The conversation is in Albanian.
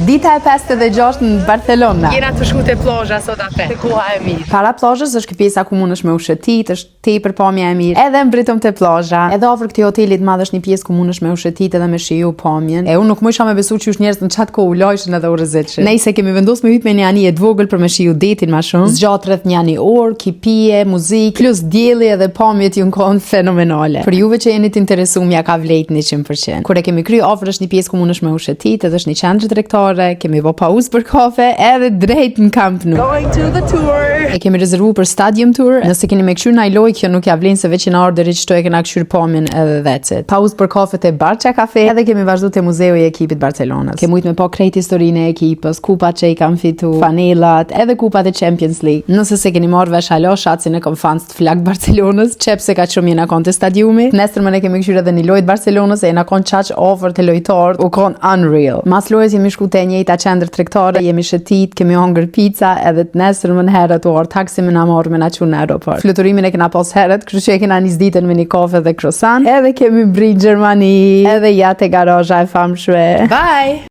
Dita e 56 në Barcelona. Jena të shku te plazha sot atë. Te koha e mirë. Para plazhës është pjesa ku mundesh me ushqetit, është tepër pamja e mirë. Edhe mbritëm te plazha. Edhe afër këtij hoteli të madh është një pjesë ku mundesh me ushqetit edhe me shiju pamjen. Unë nuk më isha me besu që njerëz në çat kohë u lajshin edhe u rrezitshin. Nëse kemi vendosur me hyj me një anije të vogël për me shiju detin më shumë. Zgjat rreth një orë, kipije, muzikë, plus dielli edhe pamjet janë kohën fenomenale. Për juve që jeni të interesuar, ja ka vlerë 100%. Kur e kemi kryer afër është një pjesë ku mundesh me ushqetit, edhe është një qendër tregtare, kemi vë pauzë për kafe edhe drejt në Camp Nou. Going to the tour. E kemi rezervuar për stadium tour. Nëse keni me këshyr ndaj lojë, kjo nuk ja vlen se veç në orë deri çto e kena këshyr pamjen edhe that's it. Pauzë për kafe te Barça Cafe, edhe kemi vazhduar te muzeu i ekipit Barcelonës. Kemi mujt me pa krejt historinë e ekipës, kupat që i kanë fituar, panelat, edhe kupat e Champions League. Nëse se keni marrë vesh alo shatsin e konfans të flak Barcelonës, çepse ka shumë jena kon te stadiumi. Nesër ne kemi këshyr edhe në lojë të Barcelonës, e na kon çaq ofër te lojtarët, u kon unreal. Mas lojës jemi shku te njëjta qendër tregtare, jemi shëtit, kemi hongër pizza, edhe të nesërmën herët u orë taksi me na marrë me na çu në aeroport. Fluturimin e kena pas herët, kështu që e kena nis ditën me një kafe dhe croissant, edhe kemi bri Gjermani, edhe ja te garazha e famshme. Bye.